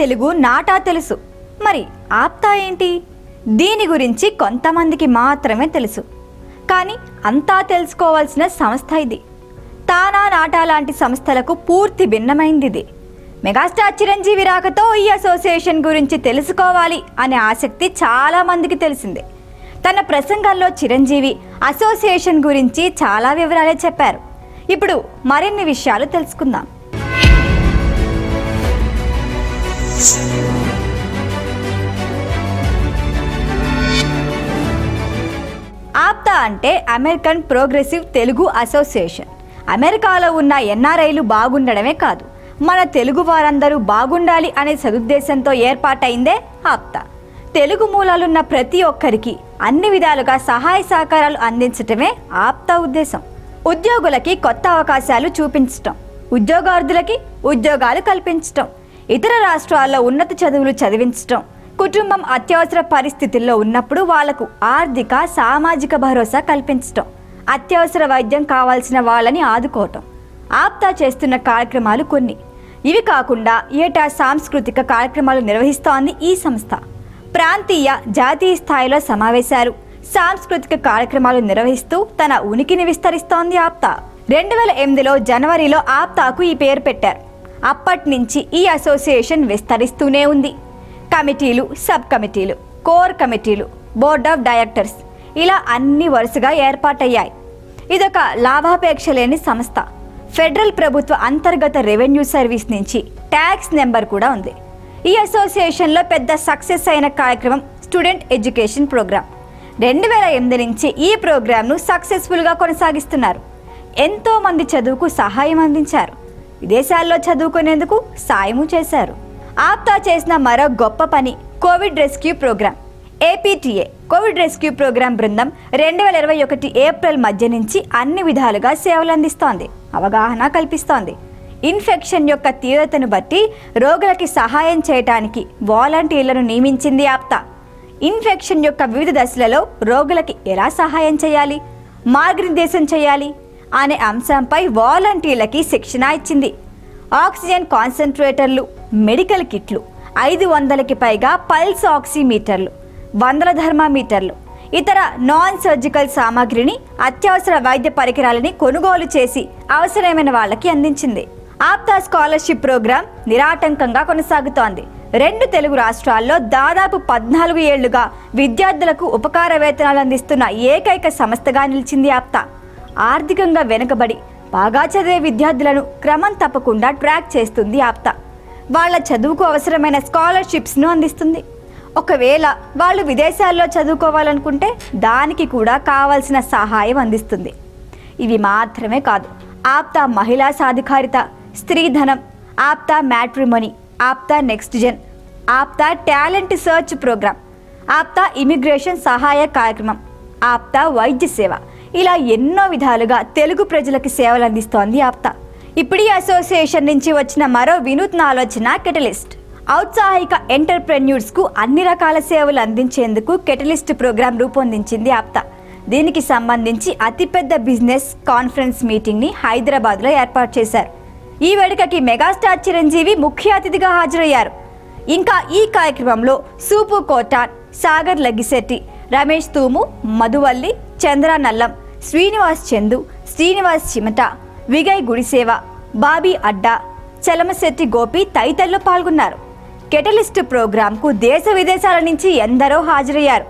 తెలుగు నాటా తెలుసు, మరి ఆప్తా ఏంటి? దీని గురించి కొంతమందికి మాత్రమే తెలుసు. కానీ అంతా తెలుసుకోవాల్సిన సంస్థ ఇది. తానా నాటా లాంటి సంస్థలకు పూర్తి భిన్నమైంది ఇది. మెగాస్టార్ చిరంజీవి రాకతో ఈ అసోసియేషన్ గురించి తెలుసుకోవాలి అనే ఆసక్తి చాలా మందికి తెలిసిందే. తన ప్రసంగంలో చిరంజీవి అసోసియేషన్ గురించి చాలా వివరాలే చెప్పారు. ఇప్పుడు మరిన్ని విషయాలు తెలుసుకుందాం. ఆప్తా అంటే అమెరికన్ ప్రోగ్రెసివ్ తెలుగు అసోసియేషన్. అమెరికాలో ఉన్న ఎన్ఆర్ఐలు బాగుండడమే కాదు, మన తెలుగు వారందరూ బాగుండాలి అనే సదుద్దేశంతో ఏర్పాటైందే ఆప్తా. తెలుగు మూలాలున్న ప్రతి ఒక్కరికి అన్ని విధాలుగా సహాయ సహకారాలు అందించటమే ఆప్తా ఉద్దేశం. ఉద్యోగులకి కొత్త అవకాశాలు చూపించటం, ఉద్యోగార్థులకి ఉద్యోగాలు కల్పించటం, ఇతర రాష్ట్రాల్లో ఉన్నత చదువులు చదివించటం, కుటుంబం అత్యవసర పరిస్థితుల్లో ఉన్నప్పుడు వాళ్లకు ఆర్థిక సామాజిక భరోసా కల్పించటం, అత్యవసర వైద్యం కావాల్సిన వాళ్ళని ఆదుకోవటం ఆప్తా చేస్తున్న కార్యక్రమాలు కొన్ని. ఇవి కాకుండా ఏటా సాంస్కృతిక కార్యక్రమాలు నిర్వహిస్తోంది ఈ సంస్థ. ప్రాంతీయ జాతీయ స్థాయిలో సమావేశాలు, సాంస్కృతిక కార్యక్రమాలు నిర్వహిస్తూ తన ఉనికిని విస్తరిస్తోంది ఆప్తా. 2008లో జనవరిలో ఆప్తాకు ఈ పేరు పెట్టారు. అప్పటి నుంచి ఈ అసోసియేషన్ విస్తరిస్తూనే ఉంది. కమిటీలు, సబ్ కమిటీలు, కోర్ కమిటీలు, బోర్డ్ ఆఫ్ డైరెక్టర్స్ ఇలా అన్ని వరుసగా ఏర్పాటయ్యాయి. ఇదొక లాభాపేక్ష లేని సంస్థ. ఫెడరల్ ప్రభుత్వ అంతర్గత రెవెన్యూ సర్వీస్ నుంచి ట్యాక్స్ నెంబర్ కూడా ఉంది. ఈ అసోసియేషన్లో పెద్ద సక్సెస్ అయిన కార్యక్రమం స్టూడెంట్ ఎడ్యుకేషన్ ప్రోగ్రామ్. 2008 నుంచి ఈ ప్రోగ్రామ్ను సక్సెస్ఫుల్గా కొనసాగిస్తున్నారు. ఎంతో మంది చదువుకు సహాయం అందించారు, విదేశాల్లో చదువుకునేందుకు సాయము చేశారు. ఆప్తా చేసిన మరో గొప్ప పని Covid rescue programme. APTA Covid rescue programme బృందం 2021 ఏప్రిల్ మధ్య నుంచి అన్ని విధాలుగా సేవలు అందిస్తోంది, అవగాహన కల్పిస్తోంది. ఇన్ఫెక్షన్ యొక్క తీవ్రతను బట్టి రోగులకి సహాయం చేయడానికి వాలంటీర్లను నియమించింది ఆప్తా. ఇన్ఫెక్షన్ యొక్క వివిధ దశలలో రోగులకి ఎలా సహాయం చేయాలి, మార్గనిర్దేశం చేయాలి అనే అంశంపై వాలంటీర్లకి శిక్షణ ఇచ్చింది. ఆక్సిజన్ కాన్సన్ట్రేటర్లు, మెడికల్ కిట్లు, 500కి పైగా పల్స్ ఆక్సిమీటర్లు, 100 థర్మామీటర్లు, ఇతర నాన్ సర్జికల్ సామాగ్రిని, అత్యవసర వైద్య పరికరాలని కొనుగోలు చేసి అవసరమైన వాళ్ళకి అందించింది. ఆప్తా స్కాలర్షిప్ ప్రోగ్రాం నిరాటంకంగా కొనసాగుతోంది. 2 తెలుగు రాష్ట్రాల్లో దాదాపు 14 ఏళ్లుగా విద్యార్థులకు ఉపకార వేతనాలు అందిస్తున్న ఏకైక సంస్థగా నిలిచింది ఆప్తా. ఆర్థికంగా వెనుకబడి బాగా చదివే విద్యార్థులను క్రమం తప్పకుండా ట్రాక్ చేస్తుంది ఆప్తా. వాళ్ళ చదువుకు అవసరమైన స్కాలర్షిప్స్ను అందిస్తుంది. ఒకవేళ వాళ్ళు విదేశాల్లో చదువుకోవాలనుకుంటే దానికి కూడా కావాల్సిన సహాయం అందిస్తుంది. ఇవి మాత్రమే కాదు, ఆప్తా మహిళా సాధికారిత, స్త్రీధనం, APTA matrimony, APTA next gen, APTA talent search program, APTA immigration సహాయ కార్యక్రమం, ఆప్తా వైద్య సేవ, ఇలా ఎన్నో విధాలుగా తెలుగు ప్రజలకు సేవలు అందిస్తోంది ఆప్తా. ఇప్పుడు ఈ అసోసియేషన్ నుంచి వచ్చిన మరో వినూత్న ఆలోచన కెటలిస్ట్. ఔత్సాహిక ఎంటర్ప్రెన్యూర్స్కు అన్ని రకాల సేవలు అందించేందుకు కెటలిస్ట్ ప్రోగ్రాం రూపొందించింది ఆప్తా. దీనికి సంబంధించి అతిపెద్ద బిజినెస్ కాన్ఫరెన్స్ మీటింగ్ని హైదరాబాద్లో ఏర్పాటు చేశారు. ఈ వేడుకకి మెగాస్టార్ చిరంజీవి ముఖ్య అతిథిగా హాజరయ్యారు. ఇంకా ఈ కార్యక్రమంలో సూపు కోటాన్, సాగర్ లగ్గిశెట్టి, రమేష్ తూము, మధువల్లి, చంద్ర నల్లం, శ్రీనివాస్ చందు, శ్రీనివాస్ చిమట, విగయ్ గుడిసేవ, బాబీ అడ్డా, చలమశెట్టి గోపి తదితరులు పాల్గొన్నారు. కెటలిస్ట్ ప్రోగ్రాంకు దేశ విదేశాల నుంచి ఎందరో హాజరయ్యారు.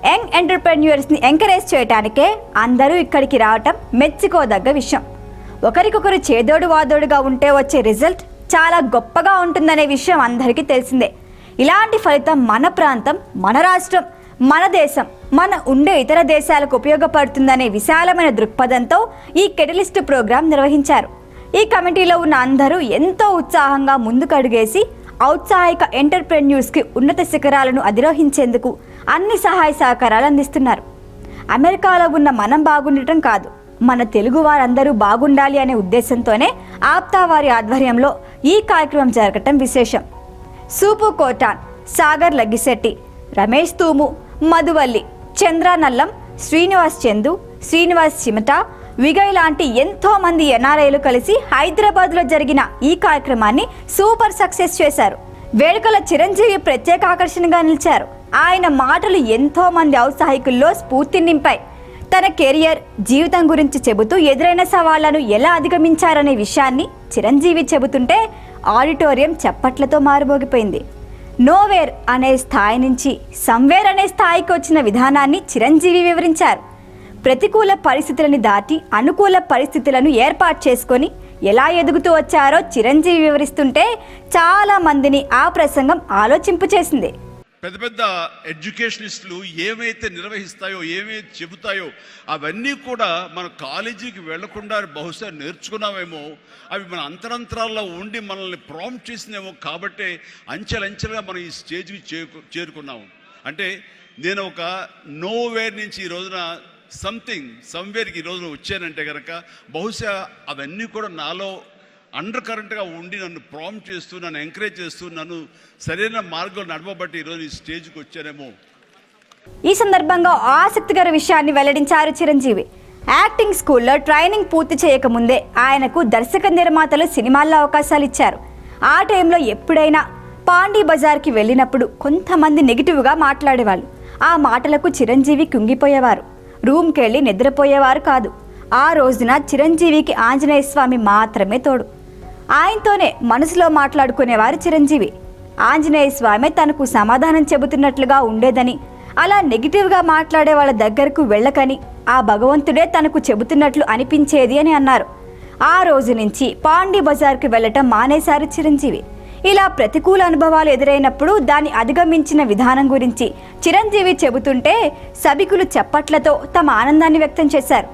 యంగ్ ఎంటర్ప్రెన్యూర్స్ని ఎంకరేజ్ చేయడానికే అందరూ ఇక్కడికి రావటం మెచ్చుకోదగ్గ విషయం. ఒకరికొకరు చేదోడు వాదోడుగా ఉంటే వచ్చే రిజల్ట్ చాలా గొప్పగా ఉంటుందనే విషయం అందరికీ తెలిసిందే. ఇలాంటి ఫలితం మన ప్రాంతం, మన రాష్ట్రం, మన దేశం, మన ఉండే ఇతర దేశాలకు ఉపయోగపడుతుందనే విశాలమైన దృక్పథంతో ఈ కెటలిస్ట్ ప్రోగ్రాం నిర్వహించారు. ఈ కమిటీలో ఉన్న అందరూ ఎంతో ఉత్సాహంగా ముందుకు అడుగేసి ఔత్సాహిక ఎంటర్ప్రెన్యూర్స్కి ఉన్నత శిఖరాలను అధిరోహించేందుకు అన్ని సహాయ సహకారాలు అందిస్తున్నారు. అమెరికాలో ఉన్న మనం బాగుండటం కాదు, మన తెలుగు వారందరూ బాగుండాలి అనే ఉద్దేశంతోనే ఆప్తా వారి ఆధ్వర్యంలో ఈ కార్యక్రమం జరగటం విశేషం. సూపు కోటాన్, సాగర్ లగ్గిశెట్టి, రమేష్ తూము, మధువల్లి, చంద్ర నల్లం, శ్రీనివాస్ చందు, శ్రీనివాస్ చిమట, విగయ్ లాంటి ఎంతో మంది ఎన్ఆర్ఐలు కలిసి హైదరాబాద్లో జరిగిన ఈ కార్యక్రమాన్ని సూపర్ సక్సెస్ చేశారు. వేడుకల చిరంజీవి ప్రత్యేక ఆకర్షణగా నిలిచారు. ఆయన మాటలు ఎంతో మంది ఔత్సాహికుల్లో స్ఫూర్తిని నింపాయి. తన కెరియర్, జీవితం గురించి చెబుతూ ఎదురైన సవాళ్లను ఎలా అధిగమించారనే విషయాన్ని చిరంజీవి చెబుతుంటే ఆడిటోరియం చప్పట్లతో మారుమోగిపోయింది. నోవేర్ అనే స్థాయి నుంచి సమ్వేర్ అనే స్థాయికి వచ్చిన విధానాన్ని చిరంజీవి వివరించారు. ప్రతికూల పరిస్థితులను దాటి అనుకూల పరిస్థితులను ఏర్పాటు చేసుకొని ఎలా ఎదుగుతూ వచ్చారో చిరంజీవి వివరిస్తుంటే చాలా మందిని ఆ ప్రసంగం ఆలోచింపచేసింది. పెద్ద పెద్ద ఎడ్యుకేషనిస్టులు ఏమైతే నిర్వహిస్తాయో, ఏమైతే చెబుతాయో అవన్నీ కూడా మన కాలేజీకి వెళ్లకుండా బహుశా నేర్చుకున్నామేమో, అవి మన అంతరంతరాల్లో ఉండి మనల్ని ప్రాంప్ట్ చేసినేమో. కాబట్టే అంచెలంచెలుగా మనం ఈ స్టేజ్కి చేరుకున్నాము. అంటే నేను ఒక నోవేర్ నుంచి ఈ రోజున సమ్వేర్కి ఈ రోజున వచ్చానంటే కనుక బహుశా అవన్నీ కూడా నాలో అండర్ కరెంట్గా ఉండి నన్ను ప్రాంప్ట్ చేస్తూ, నన్ను ఎంకరేజ్ చేస్తూ, నన్ను సరైన మార్గంలో నడవబట్టి ఈరోజు ఈ స్టేజ్కి వచ్చానేమో. ఈ సందర్భంగా ఆసక్తికర విషయాన్ని వెల్లడించారు చిరంజీవి. యాక్టింగ్ స్కూల్లో ట్రైనింగ్ పూర్తి చేయకముందే ఆయనకు దర్శక నిర్మాతలు సినిమాల్లో అవకాశాలు ఇచ్చారు. ఆ టైంలో ఎప్పుడైనా పాండీ బజార్కి వెళ్ళినప్పుడు కొంతమంది నెగిటివ్గా మాట్లాడేవాళ్ళు. ఆ మాటలకు చిరంజీవి కుంగిపోయేవారు. రూమ్కి వెళ్ళి నిద్రపోయేవారు కాదు. ఆ రోజున చిరంజీవికి ఆంజనేయ స్వామి మాత్రమే తోడు. ఆయనతోనే మనసులో మాట్లాడుకునేవారు చిరంజీవి. ఆంజనేయ స్వామి తనకు సమాధానం చెబుతున్నట్లుగా ఉండేదని, అలా నెగిటివ్గా మాట్లాడే వాళ్ళ దగ్గరకు వెళ్ళకని ఆ భగవంతుడే తనకు చెబుతున్నట్లు అనిపించేది అని అన్నారు. ఆ రోజు నుంచి పాండీ బజార్కి వెళ్ళటం మానేశారు చిరంజీవి. ఇలా ప్రతికూల అనుభవాలు ఎదురైనప్పుడు దాన్ని అధిగమించిన విధానం గురించి చిరంజీవి చెబుతుంటే సభికులు చప్పట్లతో తమ ఆనందాన్ని వ్యక్తం చేశారు.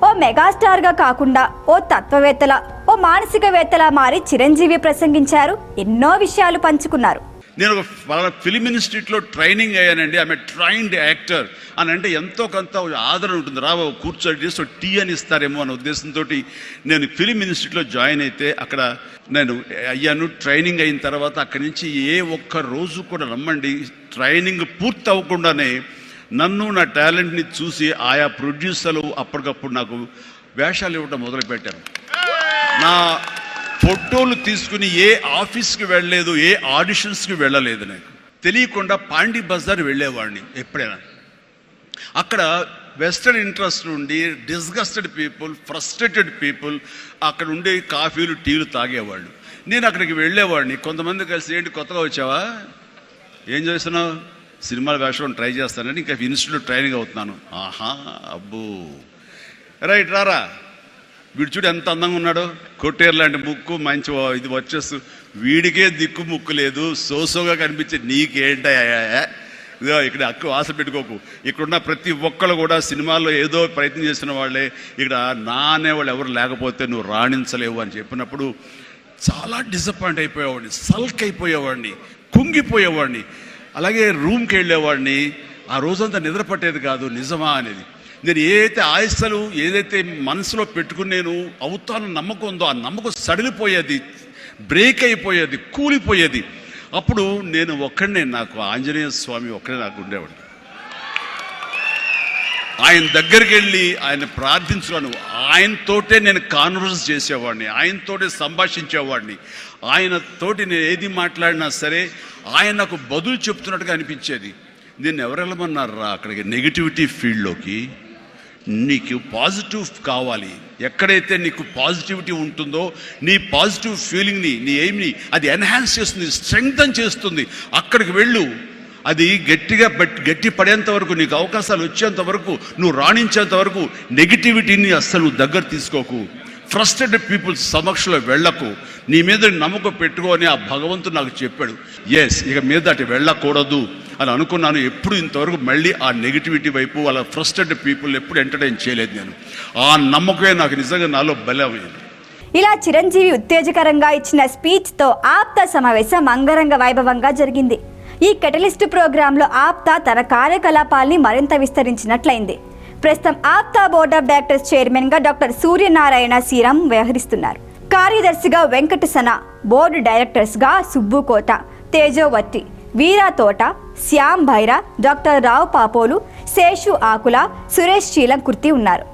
ఓ మెగాస్టార్గా కాకుండా ఓ తత్వవేత్తల, ఓ మానసికవేత్తలా మారి చిరంజీవి ప్రసంగించారు. ఎన్నో విషయాలు పంచుకున్నారు. నేను ఒక ఫిలిం ఇన్స్టిట్యూట్లో ట్రైనింగ్ అయ్యానండి. ఆమె ట్రైన్డ్ యాక్టర్ అని అంటే ఎంతో కొంత ఆదరణ ఉంటుంది. రాబో కూర్చొని చేసి టీ అని ఇస్తారేమో అనే ఉద్దేశంతో నేను ఫిలిం ఇన్స్టిట్యూట్లో జాయిన్ అయితే అక్కడ నేను అయ్యాను. ట్రైనింగ్ అయిన తర్వాత అక్కడి నుంచి ఏ ఒక్క రోజు కూడా రమ్మండి, ట్రైనింగ్ పూర్తి అవ్వకుండానే నన్ను, నా టాలెంట్ని చూసి ఆయా ప్రొడ్యూసర్లు అప్పటికప్పుడు నాకు వేషాలు ఇవ్వడం మొదలుపెట్టారు. నా ఫోటోలు తీసుకుని ఏ ఆఫీస్కి వెళ్ళలేదు, ఏ ఆడిషన్స్కి వెళ్ళలేదు. నాకు తెలియకుండా పాండీ బజార్ వెళ్ళేవాడిని ఎప్పుడైనా. అక్కడ వెస్టర్న్ ఇంట్రెస్ట్ నుండి డిస్గస్టెడ్ పీపుల్, ఫ్రస్ట్రేటెడ్ పీపుల్ అక్కడ ఉండే కాఫీలు, టీలు తాగేవాళ్ళు. నేను అక్కడికి వెళ్ళేవాడిని. కొంతమంది కలిసి, ఏంటి కొత్తగా వచ్చావా, ఏం చేస్తున్నావు, సినిమాల వేషం ట్రై చేస్తానని, ఇంకా ఇన్స్టిట్యూట్లో ట్రైనింగ్ అవుతున్నాను. ఆహా, అబ్బో, రైట్ రారా, వీడు చూడు ఎంత అందంగా ఉన్నాడో, కొట్టేరు లాంటి ముక్కు, మంచి ఇది వచ్చేస్తూ, వీడికే దిక్కు ముక్కు లేదు, సోసోగా కనిపించే నీకేంటా, ఇదో ఇక్కడ అక్కు ఆశ పెట్టుకోకు. ఇక్కడున్న ప్రతి ఒక్కళ్ళు కూడా సినిమాల్లో ఏదో ప్రయత్నం చేసిన వాళ్ళే. ఇక్కడ నా అనేవాళ్ళు ఎవరు లేకపోతే నువ్వు రాణించలేవు అని చెప్పినప్పుడు చాలా డిసప్పాయింట్ అయిపోయేవాడిని, సల్క్ అయిపోయేవాడిని, కుంగిపోయేవాడిని. అలాగే రూమ్కి వెళ్ళేవాడిని. ఆ రోజంతా నిద్ర పట్టేది కాదు. నిజమా అనేది, నేను ఏదైతే ఆశలు ఏదైతే మనసులో పెట్టుకుని నేను అవుతాను నమ్మకం ఉందో ఆ నమ్మకం సడిలిపోయేది, బ్రేక్ అయిపోయేది, కూలిపోయేది. అప్పుడు నేను ఒక్కడనే, నాకు ఆంజనేయ స్వామి ఒక్కడే నాకు ఉండేవాడు. ఆయన దగ్గరికి వెళ్ళి ఆయన ప్రార్థించున్నాను. ఆయనతోటే నేను కాన్వర్స్ చేసేవాడిని, ఆయనతోటే సంభాషించేవాడిని. ఆయనతోటి నేను ఏది మాట్లాడినా సరే ఆయన నాకు బదులు చెప్తున్నట్టుగా అనిపించేది. నేను ఎవరు వెళ్ళమన్నారా అక్కడికి, నెగిటివిటీ ఫీల్డ్లోకి? నీకు పాజిటివ్ కావాలి. ఎక్కడైతే నీకు పాజిటివిటీ ఉంటుందో నీ పాజిటివ్ ఫీలింగ్ని, నీ ఎయిమ్ని అది ఎన్హాన్స్ చేస్తుంది, స్ట్రెంగ్తన్ చేస్తుంది. అక్కడికి వెళ్ళు. అది గట్టి పడేంత వరకు, నీకు అవకాశాలు వచ్చేంత వరకు, నువ్వు రాణించేంత వరకు నెగిటివిటీని అస్సలు దగ్గర తీసుకోకు. ఫ్రస్ట్రేటెడ్ పీపుల్స్ సమక్షంలో వెళ్ళకు. నీ మీద నమ్మకం పెట్టుకో అని ఆ భగవంతుడు నాకు చెప్పాడు. ఎస్, ఇక మీద అటు వెళ్ళకూడదు అని అనుకున్నాను. ఎప్పుడు ఇంతవరకు మళ్ళీ ఆ నెగిటివిటీ వైపు, అలా ఫ్రస్ట్రేటెడ్ పీపుల్ ఎప్పుడు ఎంటర్టైన్ చేయలేదు నేను. ఆ నమ్మకమే నాకు నిజంగా నాలో బలమైంది. ఇలా చిరంజీవి ఉత్తేజకరంగా ఇచ్చిన స్పీచ్తో ఆప్తా సమావేశం అంగరంగ వైభవంగా జరిగింది. ఈ కెటలిస్ట్ ప్రోగ్రాంలో ఆప్తా తన కార్యకలాపాల్ని మరింత విస్తరించినట్లయింది. ప్రస్తుతం ఆప్తా బోర్డ్ ఆఫ్ డైరెక్టర్స్ చైర్మన్గా డాక్టర్ సూర్యనారాయణ శ్రీరామ్ వ్యవహరిస్తున్నారు. కార్యదర్శిగా వెంకటసన, బోర్డు డైరెక్టర్స్గా సుబ్బుకోట, తేజోవర్తి, వీరా తోట, శ్యామ్ భైరా, డాక్టర్ రావు పాపోలు, శేషు ఆకుల, సురేష్ చీలంకుర్తి ఉన్నారు.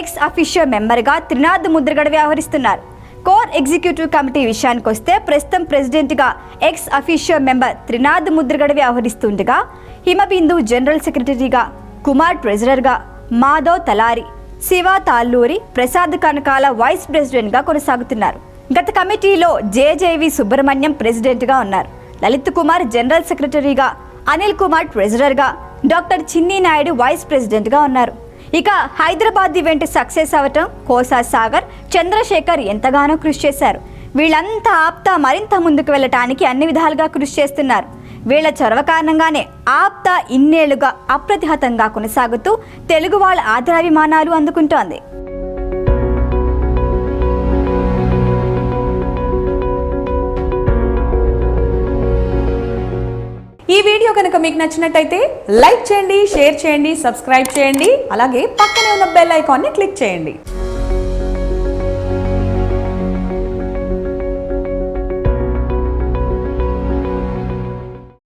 ఎక్స్ అఫీషియో మెంబర్గా త్రినాథ్ ముద్రగడ వ్యవహరిస్తున్నారు. కోర్ ఎగ్జిక్యూటివ్ కమిటీ విషయానికి వస్తే ప్రస్తుతం ప్రెసిడెంట్గా ex officio member Trinath Mudragada వ్యవహరిస్తుండగా హిమబిందు జనరల్ సెక్రటరీగా, కుమార్ ట్రెజరర్గా, మాధవ్ తలారి, శివ తాల్లూరి, ప్రసాద్ కనకాల వైస్ ప్రెసిడెంట్గా కొనసాగుతున్నారు. గత కమిటీలో జేజేవి సుబ్రహ్మణ్యం ప్రెసిడెంట్గా ఉన్నారు. లలిత్ కుమార్ జనరల్ సెక్రటరీగా, అనిల్ కుమార్ ట్రెజరర్గా, డాక్టర్ చిన్ని నాయుడు వైస్ ప్రెసిడెంట్గా ఉన్నారు. ఇక హైదరాబాద్ ఈవెంట్ సక్సెస్ అవటం కోసా సాగర్, చంద్రశేఖర్ ఎంతగానో కృషి చేశారు. వీళ్ళంతా ఆప్తా మరింత ముందుకు వెళ్ళటానికి అన్ని విధాలుగా కృషి చేస్తున్నారు. వీళ్ల చొరవ కారణంగానే ఆప్తా ఇన్నేళ్లుగా అప్రతిహతంగా కొనసాగుతూ తెలుగు వాళ్ళ ఆదరాభిమానాలు అందుకుంటోంది. ఈ వీడియో కనుక మీకు నచ్చినట్టయితే లైక్ చేయండి, షేర్ చేయండి, సబ్స్క్రైబ్ చేయండి. అలాగే పక్కనే ఉన్న బెల్ ఐకాన్ని క్లిక్ చేయండి.